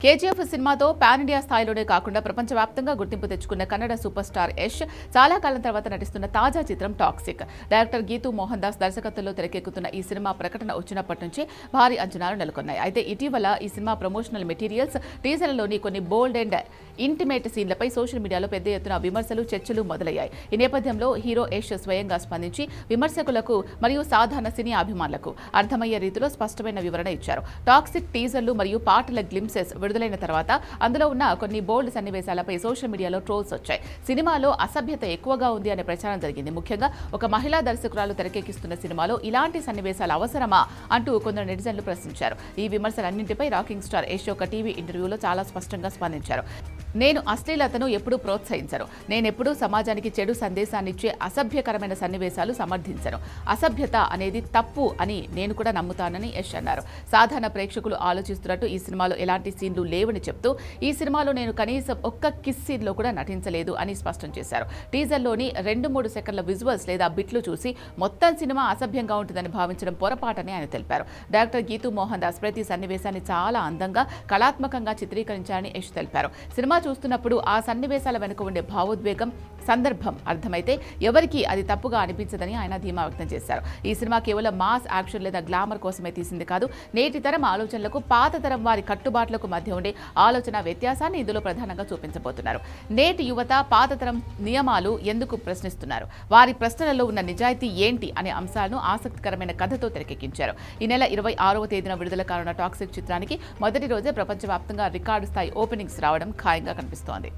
KGF సినిమాతో pan India స్థాయిలోనే కాకుండా ప్రపంచవ్యాప్తంగా గుర్తింపు తెచ్చుకున్న కన్నడ సూపర్ స్టార్ యష్ చాలా కాలం తర్వాత నటిస్తున్న తాజా చిత్రం టాక్సిక్. డైరెక్టర్ గీతూ మోహన్ దాస్ దర్శకత్వంలో తెరకెక్కుతున్న ఈ సినిమా ప్రకటన వచ్చినప్పటి నుంచి భారీ అంచనాలు నెలకొన్నాయి. అయితే ఇటీవల ఈ సినిమా ప్రమోషనల్ మెటీరియల్స్, టీజర్లలోని కొన్ని బోల్డ్ అండ్ ఇంటిమేట్ సీన్లపై సోషల్ మీడియాలో పెద్ద ఎత్తున విమర్శలు, చర్చలు మొదలయ్యాయి. ఈ నేపథ్యంలో హీరో యష్ స్వయంగా స్పందించి విమర్శకులకు మరియు సాధారణ సినీ అభిమానులకు అర్థమయ్యే రీతిలో స్పష్టమైన వివరణ ఇచ్చారు. టాక్సిక్ టీజర్లు మరియు పాటల గ్లింప్సెస్ విడుదలైన తర్వాత అందులో ఉన్న కొన్ని బోల్డ్ సన్నివేశాలపై సోషల్ మీడియాలో ట్రోల్స్ వచ్చాయి. సినిమాలో అసభ్యత ఎక్కువగా ఉంది అనే ప్రచారం జరిగింది. ముఖ్యంగా ఒక మహిళా దర్శకురాలు తెరకెక్కిస్తున్న సినిమాలో ఇలాంటి సన్నివేశాలు అవసరమా అంటూ కొందరు నెటిజన్లు ప్రశ్నించారు. ఈ విమర్శలన్నింటిపై రాకింగ్ స్టార్ యష్ ఒక టీవీ ఇంటర్వ్యూలో చాలా స్పష్టంగా స్పందించారు. నేను అశ్లీలతను ఎప్పుడూ ప్రోత్సహించను. నేనెప్పుడూ సమాజానికి చెడు సందేశాన్నిచ్చే అసభ్యకరమైన సన్నివేశాలు సమర్థించను. అసభ్యత అనేది తప్పు అని నేను కూడా నమ్ముతానని యష్ అన్నారు. సాధారణ ప్రేక్షకులు ఆలోచిస్తున్నట్టు ఈ సినిమాలో ఎలాంటి సీన్లు లేవని చెప్తూ ఈ సినిమాలో నేను కనీసం ఒక్క కిస్ సీన్లో కూడా నటించలేదు అని స్పష్టం చేశారు. టీజర్లోని 2-3 సెకండ్ల విజువల్స్ లేదా బిట్లు చూసి మొత్తం సినిమా అసభ్యంగా ఉంటుందని భావించడం పొరపాటని ఆయన తెలిపారు. డైరెక్టర్ గీతూ మోహన్ దాస్ ప్రతి సన్నివేశాన్ని చాలా అందంగా, కళాత్మకంగా చిత్రీకరించారని యష్ తెలిపారు. సినిమా చూస్తున్నప్పుడు ఆ సన్నివేశాల వెనుక ఉండే భావోద్వేగం, సందర్భం అర్థమైతే ఎవరికీ అది తప్పుగా అనిపించదని ఆయన ధీమా వ్యక్తం చేశారు. ఈ సినిమా కేవలం మాస్ యాక్షన్ లేదా గ్లామర్ కోసమే తీసింది కాదు. నేటి తరం ఆలోచనలకు, పాత తరం వారి కట్టుబాట్లకు మధ్య ఉండే ఆలోచన వ్యత్యాసాన్ని ఇందులో ప్రధానంగా చూపించబోతున్నారు. నేటి యువత పాత తరం నియమాలు ఎందుకు ప్రశ్నిస్తున్నారు, వారి ప్రశ్నలలో ఉన్న నిజాయితీ ఏంటి అనే అంశాలను ఆసక్తికరమైన కథతో తెరకెక్కించారు. ఈ నెల 26వ తేదీన విడుదల కానున్న టాక్సిక్ చిత్రానికి మొదటి రోజే ప్రపంచవ్యాప్తంగా రికార్డు స్థాయి ఓపెనింగ్స్ రావడం ఖాయంగా కనిపిస్తోంది.